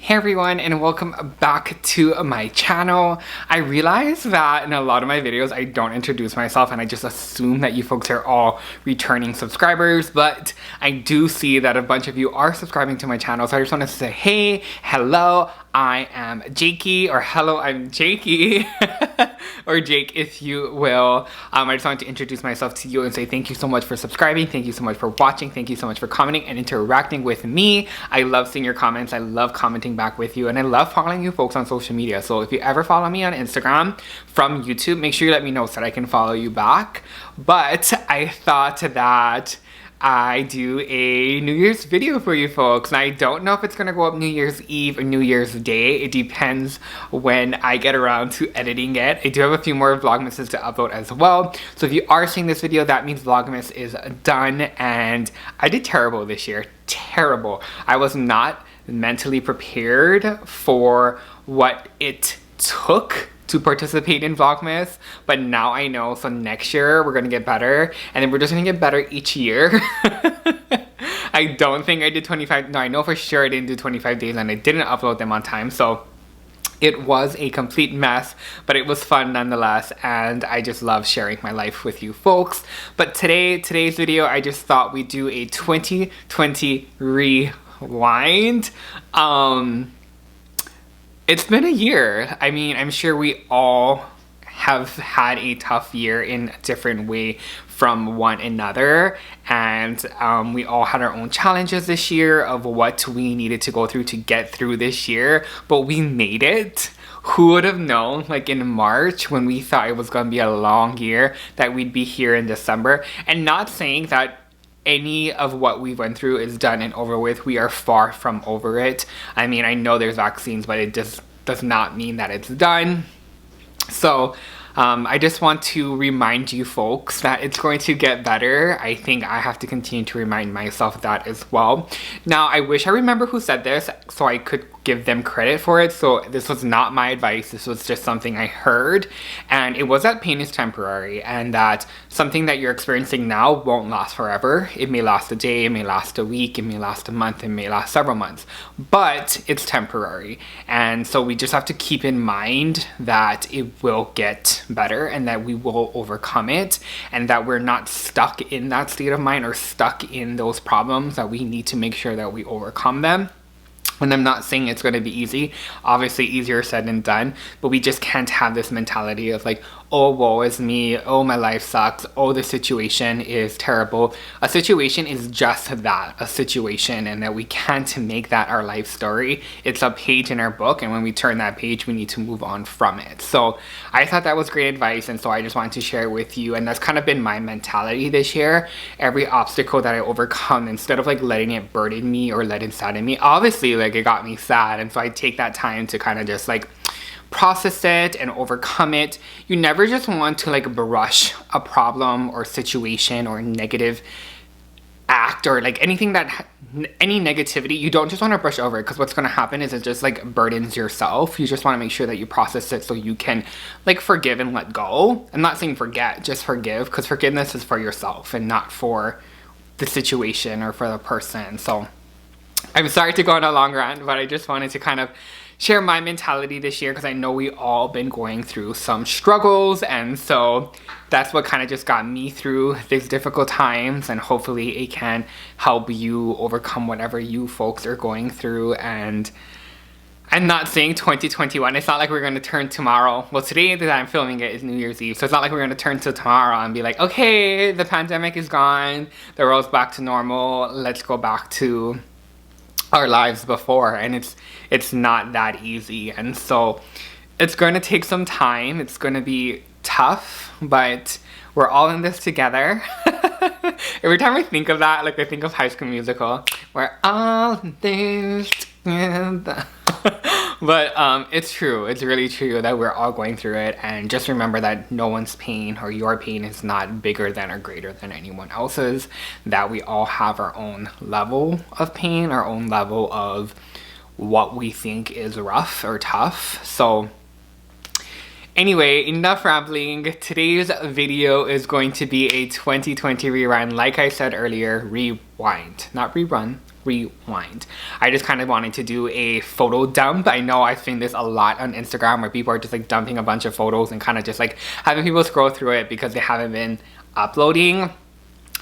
Hey everyone, and welcome back to my channel. I realize that in a lot of my videos I don't introduce myself and I just assume that you folks are all returning subscribers, but I do see that a bunch of you are subscribing to my channel, so I just want to say hey, hello, I am Jakey, or hello, I'm Jakey, or Jake if you will. I just wanted to introduce myself to you and say thank you so much for subscribing, thank you so much for watching, thank you so much for commenting and interacting with me. I love seeing your comments, I love commenting back with you, and I love following you folks on social media. So if you ever follow me on Instagram from YouTube, make sure you let me know so that I can follow you back. But I thought that I do a New Year's video for you folks, and I don't know if it's gonna go up New Year's Eve or New Year's Day. It depends when I get around to editing it. I do have a few more Vlogmases to upload as well. So if you are seeing this video, that means Vlogmas is done, and I did terrible this year. Terrible. I was not mentally prepared for what it took to participate in Vlogmas, but now I know, so next year we're gonna get better, and then we're just gonna get better each year. I don't think I did 25, no, I know for sure I didn't do 25 days and I didn't upload them on time, so it was a complete mess, but it was fun nonetheless, and I just love sharing my life with you folks. But today's video, I just thought we'd do a 2020 rewind. It's been a year. I mean, I'm sure we all have had a tough year in a different way from one another, and we all had our own challenges this year of what we needed to go through to get through this year, but we made it. Who would have known, like in March, when we thought it was going to be a long year, that we'd be here in December? And not saying that any of what we went through is done and over with. We are far from over it. I mean, I know there's vaccines, but it just does not mean that it's done. So I just want to remind you folks that it's going to get better. I think I have to continue to remind myself that as well. Now, I wish I remember who said this so I could give them credit for it. So this was not my advice. This was just something I heard, and it was that pain is temporary, and that something that you're experiencing now won't last forever. It may last a day, it may last a week, it may last a month, it may last several months, but it's temporary. And so we just have to keep in mind that it will get better and that we will overcome it, and that we're not stuck in that state of mind or stuck in those problems, that we need to make sure that we overcome them. And I'm not saying it's going to be easy, obviously easier said than done, but we just can't have this mentality of like, oh, woe is me, oh, my life sucks, oh, the situation is terrible. A situation is just that, a situation, and that we can't make that our life story. It's a page in our book, and when we turn that page, we need to move on from it. So I thought that was great advice, and so I just wanted to share it with you, and that's kind of been my mentality this year. Every obstacle that I overcome, instead of like letting it burden me or let it sadden me, obviously like it got me sad, and so I take that time to kind of just like process it and overcome it. You never just want to like brush a problem or situation or negative act or like anything that any negativity. You don't just want to brush over it, because what's going to happen is it just like burdens yourself. You just want to make sure that you process it so you can like forgive and let go. I'm not saying forget, just forgive, because forgiveness is for yourself and not for the situation or for the person. So I'm sorry to go on a long rant, but I just wanted to kind of share my mentality this year, because I know we all been going through some struggles, and so that's what kind of just got me through these difficult times, and hopefully it can help you overcome whatever you folks are going through. And I'm not saying 2021, it's not like we're going to turn tomorrow. Well, today that I'm filming it is New Year's Eve, so it's not like we're going to turn to tomorrow and be like, okay, the pandemic is gone, the world's back to normal, let's go back to our lives before. And it's not that easy, and so it's going to take some time. It's going to be tough, but we're all in this together. Every time I think of that, like I think of High School Musical, we're all in this together. But it's true, it's really true that we're all going through it, and just remember that no one's pain or your pain is not bigger than or greater than anyone else's, that we all have our own level of pain, our own level of what we think is rough or tough. So anyway, enough rambling. Today's video is going to be a 2020 rewind. Like I said earlier, rewind, not rerun, rewind. I just kind of wanted to do a photo dump. I know I've seen this a lot on Instagram where people are just like dumping a bunch of photos and kind of just like having people scroll through it because they haven't been uploading.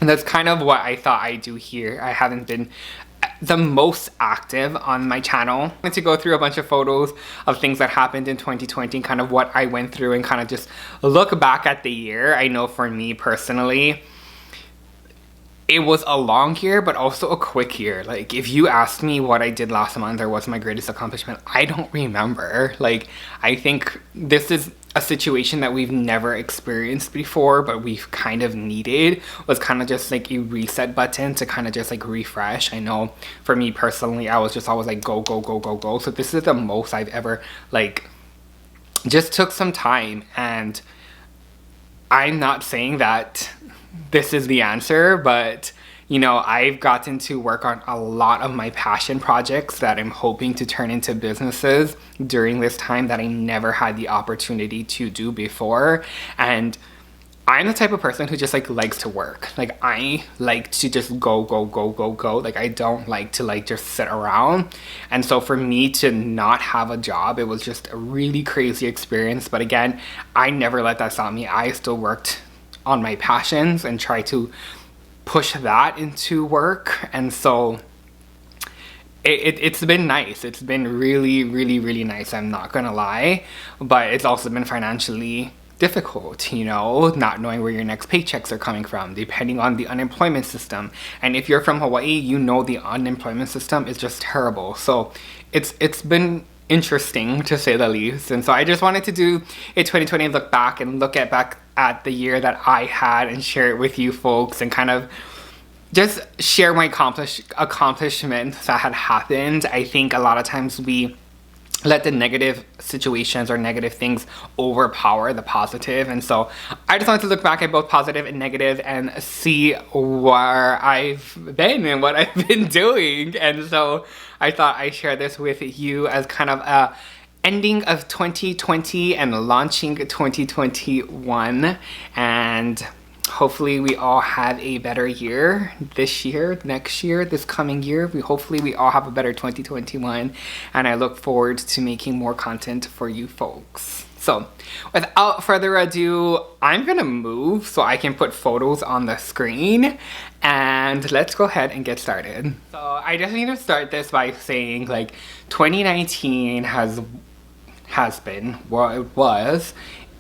And that's kind of what I thought I'd do here. I haven't been the most active on my channel. I wanted to go through a bunch of photos of things that happened in 2020, kind of what I went through, and kind of just look back at the year. I know for me personally, it was a long year, but also a quick year. Like, if you asked me what I did last month or what's my greatest accomplishment, I don't remember. Like, I think this is a situation that we've never experienced before, but we've kind of needed, was kind of just like a reset button to kind of just like refresh. I know for me personally, I was just always like go, go, go, go, go. So this is the most I've ever like just took some time. And I'm not saying that this is the answer, but you know, I've gotten to work on a lot of my passion projects that I'm hoping to turn into businesses during this time that I never had the opportunity to do before. And I'm the type of person who just like likes to work. Like, I like to just go, go, go, go, go. Like, I don't like to like just sit around. And so for me to not have a job, it was just a really crazy experience. But again, I never let that stop me. I still worked on my passions and try to push that into work. And so it's been nice. It's been really, really, really nice. I'm not gonna lie, but it's also been financially difficult, you know, not knowing where your next paychecks are coming from, depending on the unemployment system. And if you're from Hawaii, you know the unemployment system is just terrible. So it's been interesting, to say the least. And so I just wanted to do a 2020 look back and look back at the year that I had and share it with you folks, and kind of just share my accomplishments that had happened. I think a lot of times we let the negative situations or negative things overpower the positive. And so I just wanted to look back at both positive and negative and see where I've been and what I've been doing. And so I thought I'd share this with you as kind of a ending of 2020 and launching 2021. And hopefully we all have a better year this year, next year, this coming year. Hopefully we all have a better 2021, and I look forward to making more content for you folks. So without further ado, I'm gonna move so I can put photos on the screen, and let's go ahead and get started. So I just need to start this by saying, like, 2019 has been, well, it was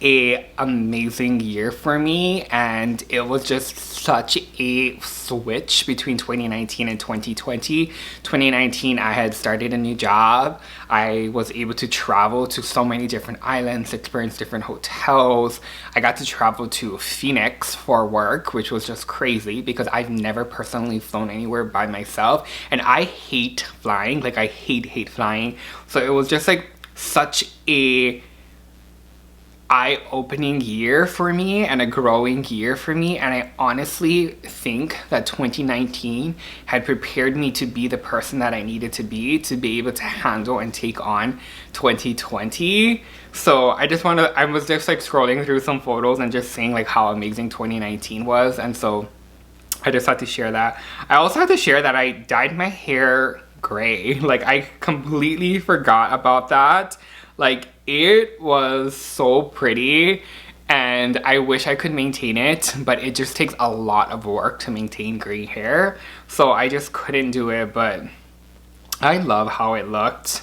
a amazing year for me, and it was just such a switch between 2019 and 2020. 2019, I had started a new job. I was able to travel to so many different islands, experience different hotels. I got to travel to Phoenix for work, which was just crazy because I've never personally flown anywhere by myself, and I hate flying. Like, I hate flying. So it was just like such a eye-opening year for me and a growing year for me. And I honestly think that 2019 had prepared me to be the person that I needed to be able to handle and take on 2020. So I was just like scrolling through some photos and just saying like how amazing 2019 was. And so I just had to share that. I also had to share that I dyed my hair gray. Like, I completely forgot about that. Like, it was so pretty, and I wish I could maintain it, but it just takes a lot of work to maintain gray hair. So I just couldn't do it, but I love how it looked.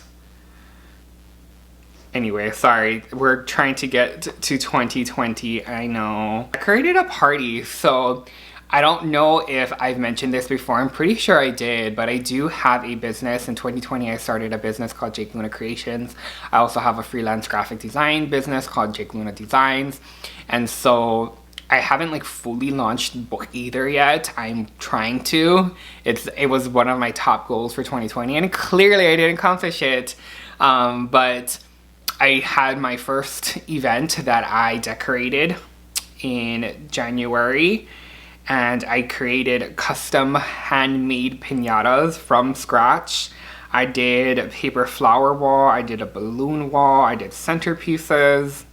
Anyway, sorry, we're trying to get to 2020, I know. I created a party, so I don't know if I've mentioned this before. I'm pretty sure I did, but I do have a business. In 2020, I started a business called Jake Luna Creations. I also have a freelance graphic design business called Jake Luna Designs. And so I haven't like fully launched either yet. I'm trying to. It was one of my top goals for 2020, and clearly I didn't accomplish it. But I had my first event that I decorated in January. And I created custom handmade piñatas from scratch. I did a paper flower wall, I did a balloon wall, I did centerpieces.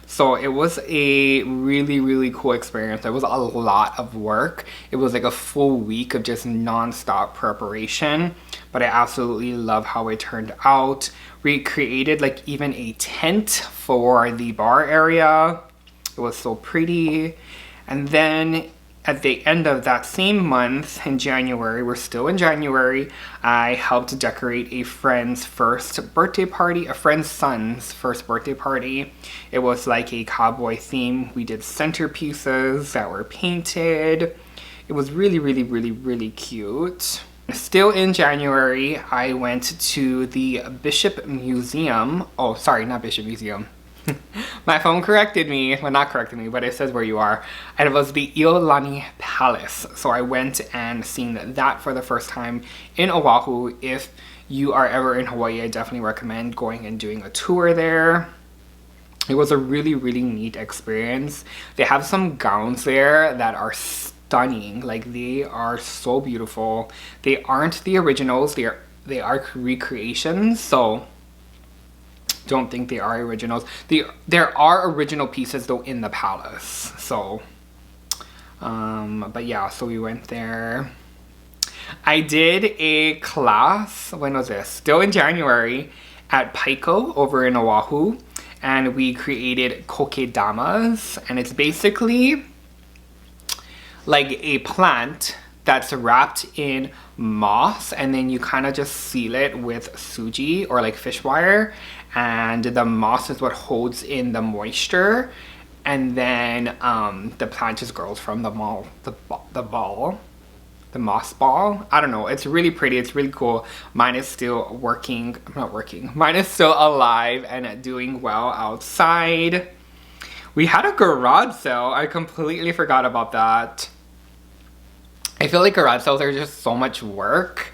So it was a really, really cool experience. It was a lot of work. It was like a full week of just non-stop preparation, but I absolutely love how it turned out. We created like even a tent for the bar area. It was so pretty. And then at the end of that same month in January, we're still in January, I helped decorate a friend's first birthday party, a friend's son's first birthday party. It was like a cowboy theme. We did centerpieces that were painted. It was really, really, really, really cute. Still in January, I went to the Bishop Museum. Oh, sorry, not Bishop Museum. My phone corrected me, well, not corrected me, but it says where you are. And it was the Iolani Palace. So I went and seen that for the first time in Oahu. If you are ever in Hawaii, I definitely recommend going and doing a tour there. It was a really, really neat experience. They have some gowns there that are stunning. Like, they are so beautiful. They aren't the originals, they are recreations, so don't think they are originals. There are original pieces though in the palace. So but yeah, so we went there. I did a class, when was this? Still in January, at Paiko over in Oahu, and we created kokedamas, and it's basically like a plant that's wrapped in moss, and then you kind of just seal it with suji or like fish wire, and the moss is what holds in the moisture, and then the plant just grows from the moss ball. I don't know, it's really pretty, it's really cool. Mine is still mine is still alive and doing well outside. We had a garage sale. I completely forgot about that. I feel like garage sales are just so much work,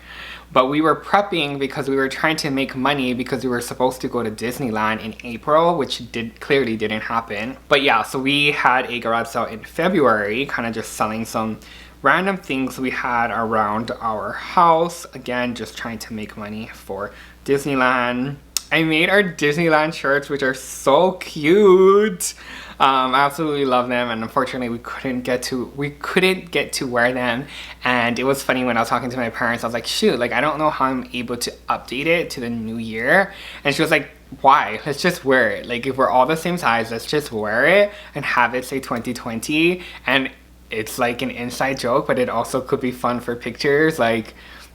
but we were prepping because we were trying to make money because we were supposed to go to Disneyland in April, which clearly didn't happen. But yeah, so we had a garage sale in February, kind of just selling some random things we had around our house. Again, just trying to make money for Disneyland. I made our Disneyland shirts, which are so cute. I absolutely love them, and unfortunately we couldn't get to wear them. And it was funny when I was talking to my parents, I was like, shoot, like I don't know how I'm able to update it to the new year. And she was like, why? Let's just wear it. Like, if we're all the same size, let's just wear it and have it say 2020. And it's like an inside joke, but it also could be fun for pictures. Like,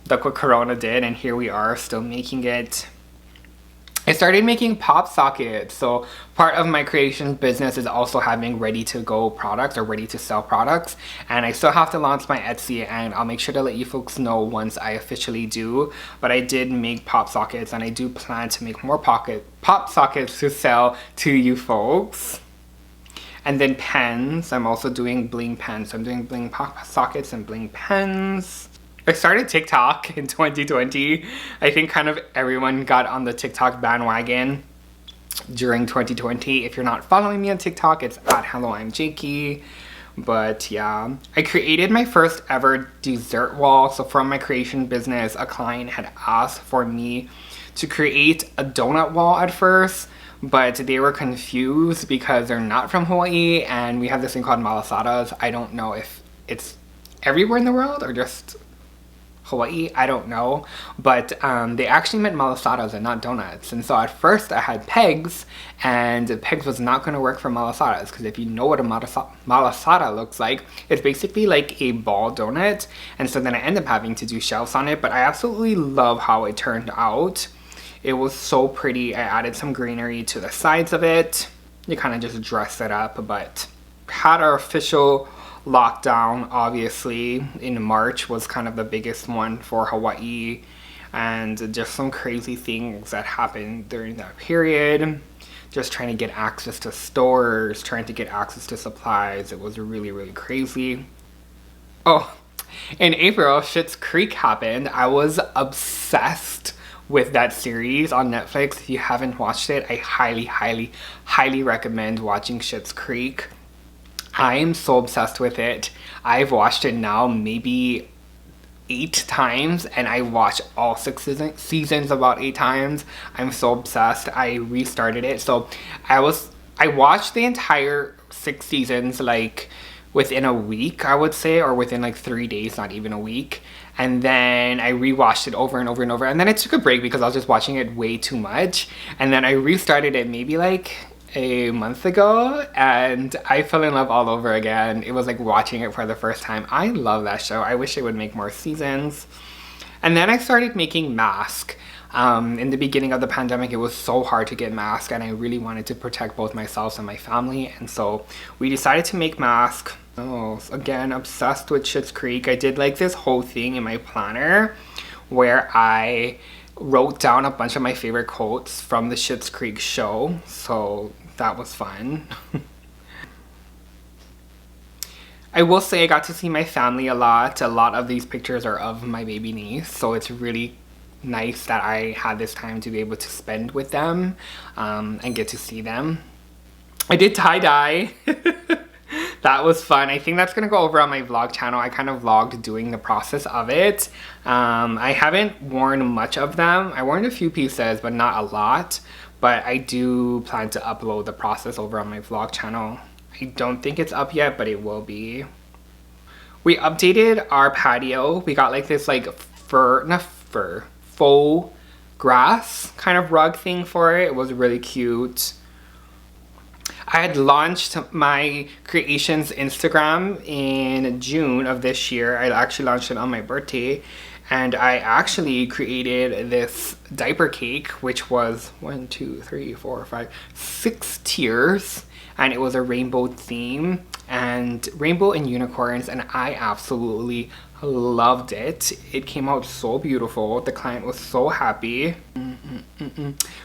look what Corona did, and here we are still making it. I started making pop sockets. So part of my creation business is also having ready to go products or ready to sell products. And I still have to launch my Etsy, and I'll make sure to let you folks know once I officially do. But I did make pop sockets, and I do plan to make more pop sockets to sell to you folks. And then pens. I'm also doing bling pens. I'm doing bling pop sockets and bling pens. I started TikTok in 2020. I think kind of everyone got on the TikTok bandwagon during 2020. If you're not following me on TikTok, it's at Hello I'm Jakey. But yeah, I created my first ever dessert wall. So from my creation business, a client had asked for me to create a donut wall at first, but they were confused because they're not from Hawaii, and we have this thing called malasadas. I don't know if it's everywhere in the world or just Hawaii, I don't know, but they actually meant malasadas and not donuts. And so at first I had pegs, and pegs was not going to work for malasadas, because if you know what a malasada looks like, it's basically like a ball donut. And so then I ended up having to do shelves on it, but I absolutely love how it turned out. It was so pretty. I added some greenery to the sides of it. You kind of just dress it up, but had our official lockdown, obviously, in March was kind of the biggest one for Hawaii, and just some crazy things that happened during that period. Just trying to get access to stores, trying to get access to supplies. It was really, really crazy. Oh, in April, Schitt's Creek happened. I was obsessed with that series on Netflix. If you haven't watched it, I highly, highly, highly recommend watching Schitt's Creek. I am so obsessed with it. I've watched it now maybe 8 times, and I watched all 6 seasons about 8 times. I'm so obsessed. I restarted it. So I was I watched the entire 6 seasons like within a week, I would say, or within like 3 days, not even a week. And then I rewatched it over and over and over. And then I took a break because I was just watching it way too much. And then I restarted it maybe like a month ago and I fell in love all over again. It was like watching it for the first time. I love that show. I wish it would make more seasons. And then I started making masks. In the beginning of the pandemic, it was so hard to get masks and I really wanted to protect both myself and my family. And so we decided to make masks. Oh, again, obsessed with Schitt's Creek. I did like this whole thing in my planner where I wrote down a bunch of my favorite quotes from the Schitt's Creek show. So that was fun. I will say I got to see my family a lot. A lot of these pictures are of my baby niece. So it's really nice that I had this time to be able to spend with them and get to see them. I did tie-dye. That was fun. I think that's gonna go over on my vlog channel. I kind of vlogged doing the process of it. I haven't worn much of them. I worn a few pieces, but not a lot. But I do plan to upload the process over on my vlog channel. I don't think it's up yet, but it will be. We updated our patio. We got like this like faux grass kind of rug thing for it. It was really cute. I had launched my creations Instagram in June of this year. I actually launched it on my birthday. And I actually created this diaper cake, which was 1, 2, 3, 4, 5, 6 tiers. And it was a rainbow theme and rainbow and unicorns. And I absolutely loved it. It came out so beautiful. The client was so happy.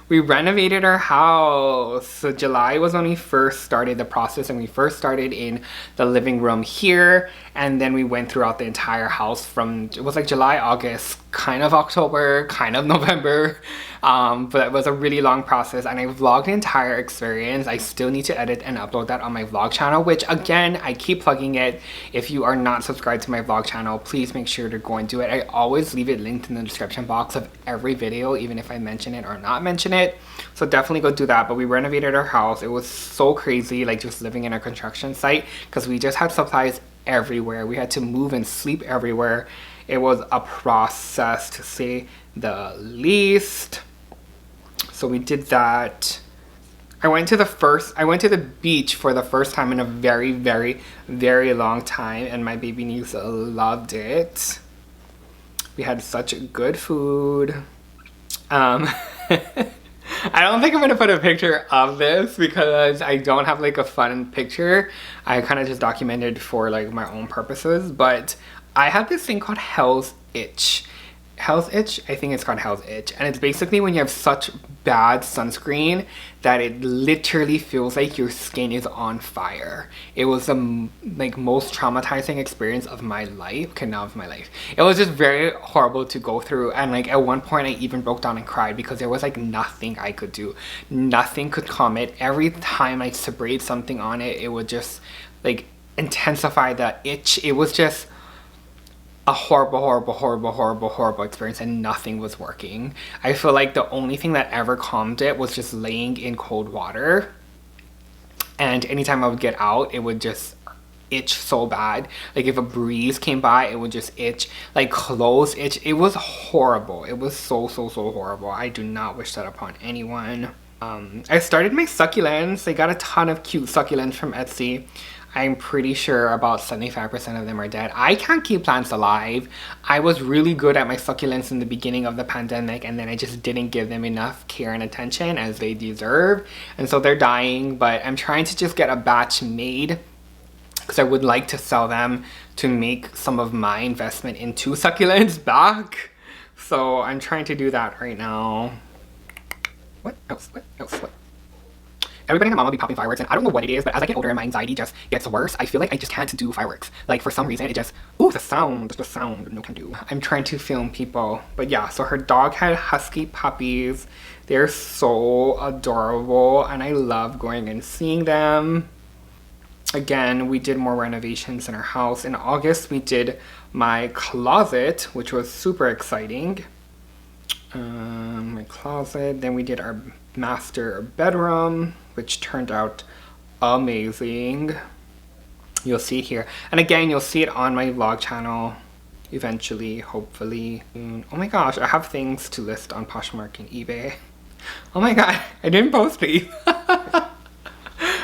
We renovated our house. So July was when we first started the process, and we first started in the living room here, and then we went throughout the entire house from, it was like July, August, kind of October, kind of November, but it was a really long process, and I vlogged the entire experience. I still need to edit and upload that on my vlog channel, which again, I keep plugging it. If you are not subscribed to my vlog channel, please make sure to go and do it. I always leave it linked in the description box of every video, even if I mention it or not mention it. So definitely go do that. But we renovated our house. It was so crazy, like just living in a construction site, because we just had supplies everywhere. We had to move and sleep everywhere. It was a process, to say the least. So we did that. I went to the beach for the first time in a very, very, very long time, and my baby niece loved it. We had such good food. I don't think I'm gonna put a picture of this because I don't have like a fun picture. I kind of just documented for like my own purposes, but I have this thing called Hell's Itch. Hell's Itch? I think it's called Hell's Itch. And it's basically when you have such bad sunscreen that it literally feels like your skin is on fire. It was the like most traumatizing experience of my life. Okay, not of my life. It was just very horrible to go through. And like at one point I even broke down and cried because there was like nothing I could do. Nothing could calm it. Every time I sprayed something on it, it would just like intensify the itch. It was just a horrible experience, and nothing was working. I feel like the only thing that ever calmed it was just laying in cold water, and anytime I would get out, it would just itch so bad. Like if a breeze came by, it would just itch, like clothes itch. It was horrible. It was so horrible. I do not wish that upon anyone. I started my succulents. I got a ton of cute succulents from Etsy. I'm pretty sure about 75% of them are dead. I can't keep plants alive. I was really good at my succulents in the beginning of the pandemic, and then I just didn't give them enough care and attention as they deserve. And so they're dying, but I'm trying to just get a batch made because I would like to sell them to make some of my investment into succulents back. So I'm trying to do that right now. What else? What else? What? Everybody and my mom will be popping fireworks, and I don't know what it is, but as I get older and my anxiety just gets worse, I feel like I just can't do fireworks. Like for some reason, it just, ooh, the sound, no can do. I'm trying to film people, but yeah, so her dog had husky puppies. They're so adorable, and I love going and seeing them. Again, we did more renovations in our house. In August, we did my closet, which was super exciting. My closet, then we did our master bedroom, which turned out amazing. You'll see it here. And again, you'll see it on my vlog channel eventually, hopefully. Oh my gosh, I have things to list on Poshmark and eBay. Oh my god, I didn't post these.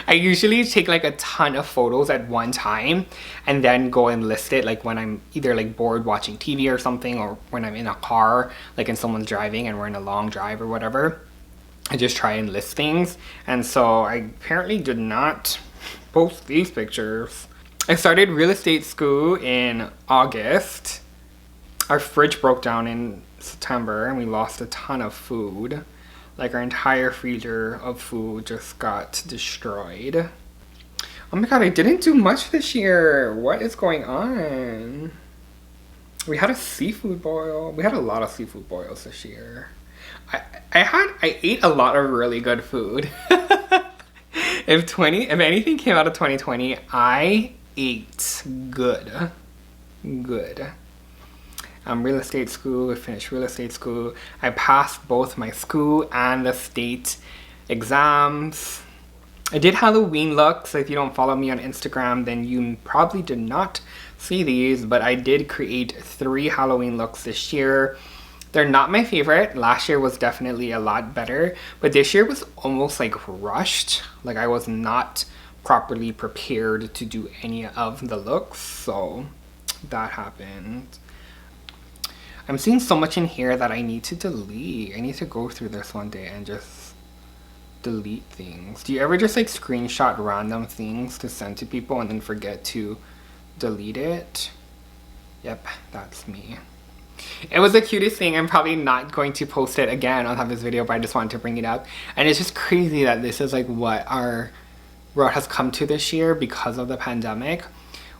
I usually take like a ton of photos at one time and then go and list it, like when I'm either like bored watching TV or something, or when I'm in a car, like and someone's driving and we're in a long drive or whatever. I just try and list things. And so I apparently did not post these pictures. I started real estate school in August. Our fridge broke down in September and we lost a ton of food. Like our entire freezer of food just got destroyed. Oh my god, I didn't do much this year. What is going on? We had a seafood boil. We had a lot of seafood boils this year. I ate a lot of really good food. If anything came out of 2020, I ate good. Real estate school, I finished real estate school. I passed both my school and the state exams. I did Halloween looks. If you don't follow me on Instagram, then you probably did not see these, but I did create 3 Halloween looks this year. They're not my favorite. Last year was definitely a lot better, but this year was almost like rushed. Like I was not properly prepared to do any of the looks, so that happened. I'm seeing so much in here that I need to delete. I need to go through this one day and just delete things. Do you ever just like screenshot random things to send to people and then forget to delete it? Yep, that's me. It was the cutest thing. I'm probably not going to post it again on this video, but I just wanted to bring it up. And it's just crazy that this is like what has come to this year because of the pandemic.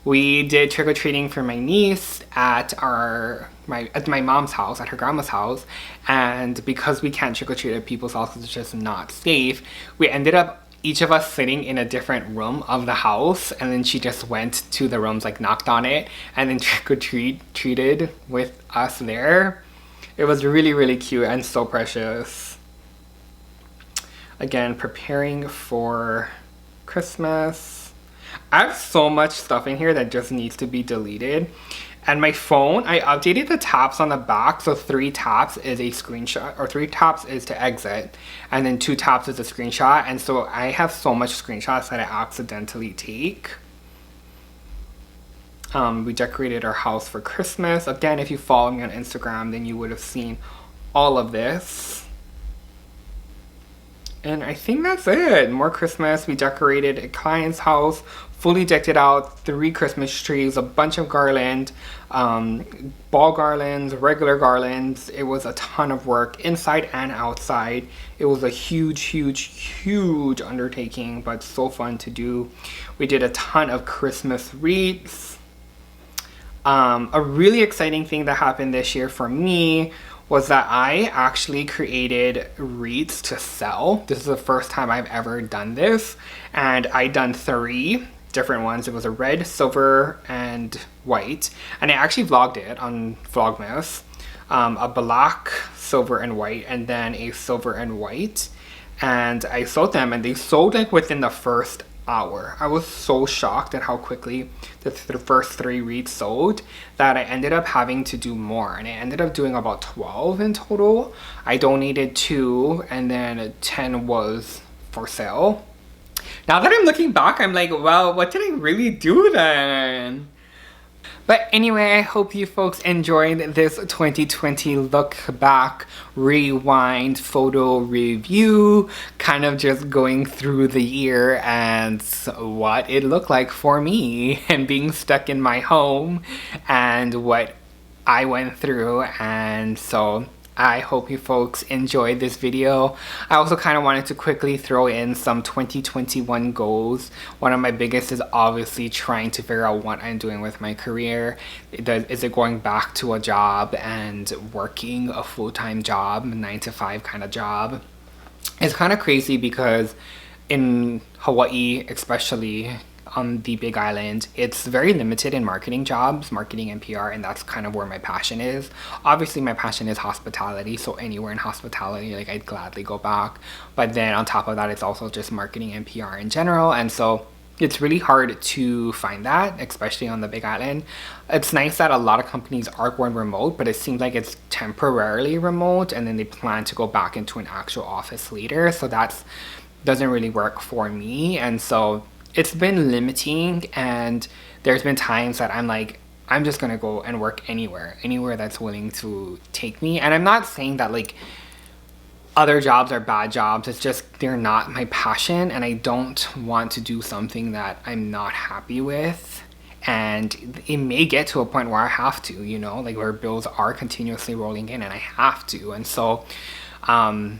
We did trick-or-treating for my niece at my mom's house, at her grandma's house, and because we can't trick-or-treat at people's houses, it's just not safe, we ended up each of us sitting in a different room of the house, and then she just went to the rooms, like knocked on it, and then trick-or-treated with us there. It was really, really cute and so precious. Again, preparing for Christmas. I have so much stuff in here that just needs to be deleted. And my phone, I updated the taps on the back. So 3 taps is a screenshot, or 3 taps is to exit. And then 2 taps is a screenshot. And so I have so much screenshots that I accidentally take. We decorated our house for Christmas. Again, if you follow me on Instagram, then you would have seen all of this. And I think that's it. More Christmas. We decorated a client's house, fully decked it out, 3 Christmas trees, a bunch of garland, ball garlands, regular garlands. It was a ton of work inside and outside. It was a huge undertaking, but so fun to do. We did a ton of Christmas wreaths. A really exciting thing that happened this year for me was that I actually created wreaths to sell. This is the first time I've ever done this, and I done 3 different ones. It was a red, silver, and white, and I actually vlogged it on Vlogmas. A black, silver, and white, and then a silver and white, and I sold them, and they sold like within the first hour. I was so shocked at how quickly the first 3 wreaths sold that I ended up having to do more, and I ended up doing about 12 in total. I donated 2, and then 10 was for sale. Now that I'm looking back, I'm like, well, what did I really do then? But anyway, I hope you folks enjoyed this 2020 look back, rewind photo review, kind of just going through the year and what it looked like for me and being stuck in my home and what I went through. And so I hope you folks enjoyed this video. I also kind of wanted to quickly throw in some 2021 goals. One of my biggest is obviously trying to figure out what I'm doing with my career. Is it going back to a job and working a full-time job, 9-to-5 kind of job? It's kind of crazy because in Hawaii especially, on the Big Island, it's very limited in marketing jobs, marketing and PR, and that's kind of where my passion is. Obviously, my passion is hospitality, so anywhere in hospitality, like I'd gladly go back. But then on top of that, it's also just marketing and PR in general, and so it's really hard to find that, especially on the Big Island. It's nice that a lot of companies are going remote, but it seems like it's temporarily remote and then they plan to go back into an actual office later. So that doesn't really work for me. And so it's been limiting, and there's been times that I'm like, I'm just gonna go and work anywhere that's willing to take me. And I'm not saying that like other jobs are bad jobs, it's just they're not my passion, and I don't want to do something that I'm not happy with. And it may get to a point where I have to, you know, like where bills are continuously rolling in and I have to. And so I'm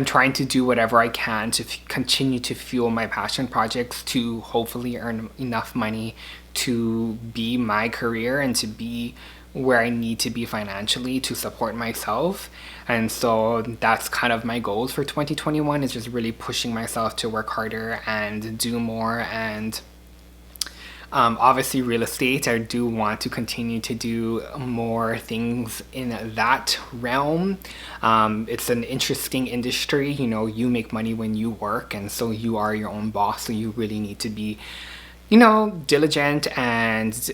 trying to do whatever I can to continue to fuel my passion projects, to hopefully earn enough money to be my career and to be where I need to be financially to support myself. And so that's kind of my goals for 2021, is just really pushing myself to work harder and do more. And obviously real estate, I do want to continue to do more things in that realm. It's an interesting industry, you know, you make money when you work, and so you are your own boss, so you really need to be, you know, diligent and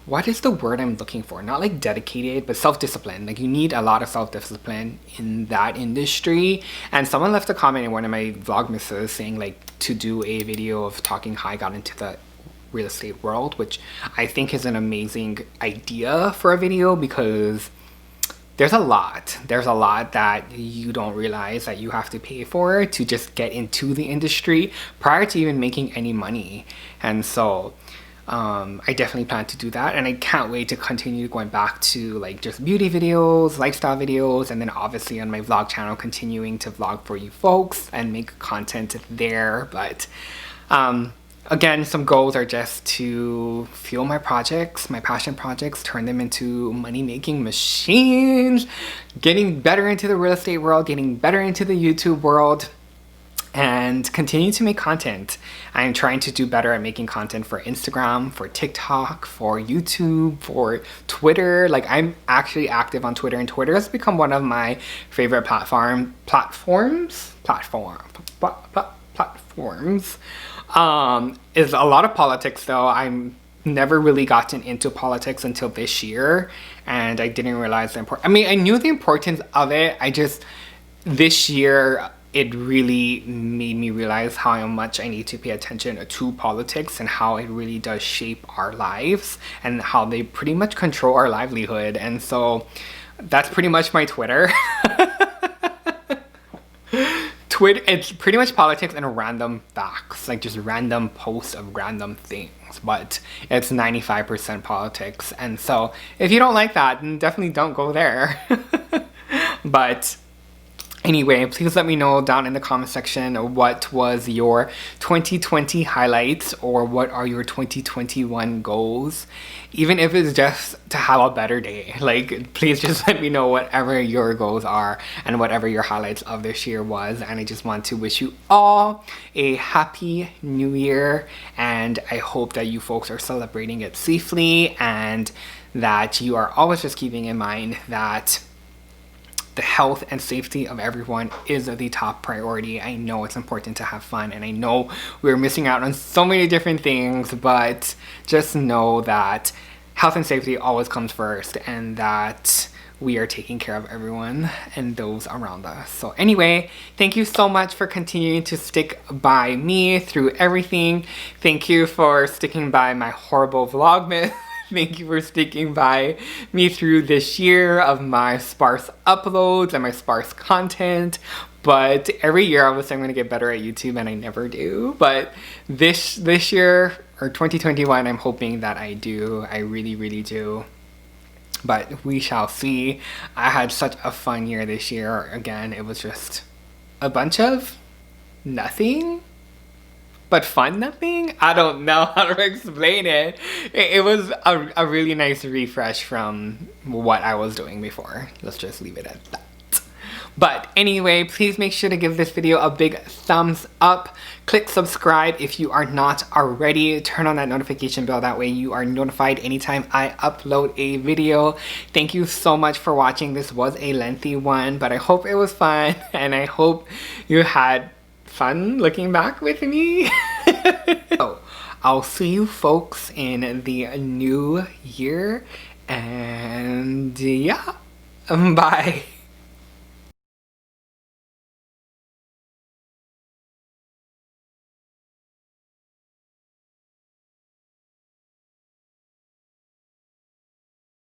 what is the word I'm looking for? Not like dedicated, but self-discipline. Like you need a lot of self-discipline in that industry. And someone left a comment in one of my vlogmases saying like to do a video of talking how I got into the real estate world, which I think is an amazing idea for a video, because there's a lot that you don't realize that you have to pay for to just get into the industry prior to even making any money. And so I definitely plan to do that, and I can't wait to continue going back to like just beauty videos, lifestyle videos, and then obviously on my vlog channel continuing to vlog for you folks and make content there. But again, some goals are just to fuel my projects, my passion projects, turn them into money-making machines, getting better into the real estate world, getting better into the YouTube world, and continue to make content. I'm trying to do better at making content for Instagram, for TikTok, for YouTube, for Twitter. Like I'm actually active on Twitter, and Twitter has become one of my favorite platforms. Is a lot of politics though. I'm never really gotten into politics until this year, and I didn't realize the importance. I mean, I knew the importance of it. I just, this year, it really made me realize how much I need to pay attention to politics and how it really does shape our lives and how they pretty much control our livelihood. And so that's pretty much my Twitter. Twitter, it's pretty much politics and random facts, like just random posts of random things, but it's 95% politics. And so if you don't like that, then definitely don't go there. But anyway, please let me know down in the comment section what was your 2020 highlights, or what are your 2021 goals. Even if it's just to have a better day, like please just let me know whatever your goals are and whatever your highlights of this year was. And I just want to wish you all a happy new year, and I hope that you folks are celebrating it safely, and that you are always just keeping in mind that the health and safety of everyone is the top priority. I know it's important to have fun, and I know we're missing out on so many different things, but just know that health and safety always comes first, and that we are taking care of everyone and those around us. So anyway, thank you so much for continuing to stick by me through everything. Thank you for sticking by my horrible vlogmas. Thank you for sticking by me through this year of my sparse uploads and my sparse content. But every year I was saying I'm going to get better at YouTube, and I never do. But this year, or 2021, I'm hoping that I do. I really, really do. But we shall see. I had such a fun year this year. Again, it was just a bunch of nothing. But fun nothing? I don't know how to explain it. It was a really nice refresh from what I was doing before. Let's just leave it at that. But anyway, please make sure to give this video a big thumbs up. Click subscribe if you are not already. Turn on that notification bell. That way you are notified anytime I upload a video. Thank you so much for watching. This was a lengthy one, but I hope it was fun. And I hope you had fun looking back with me. So, I'll see you folks in the new year. And yeah, bye.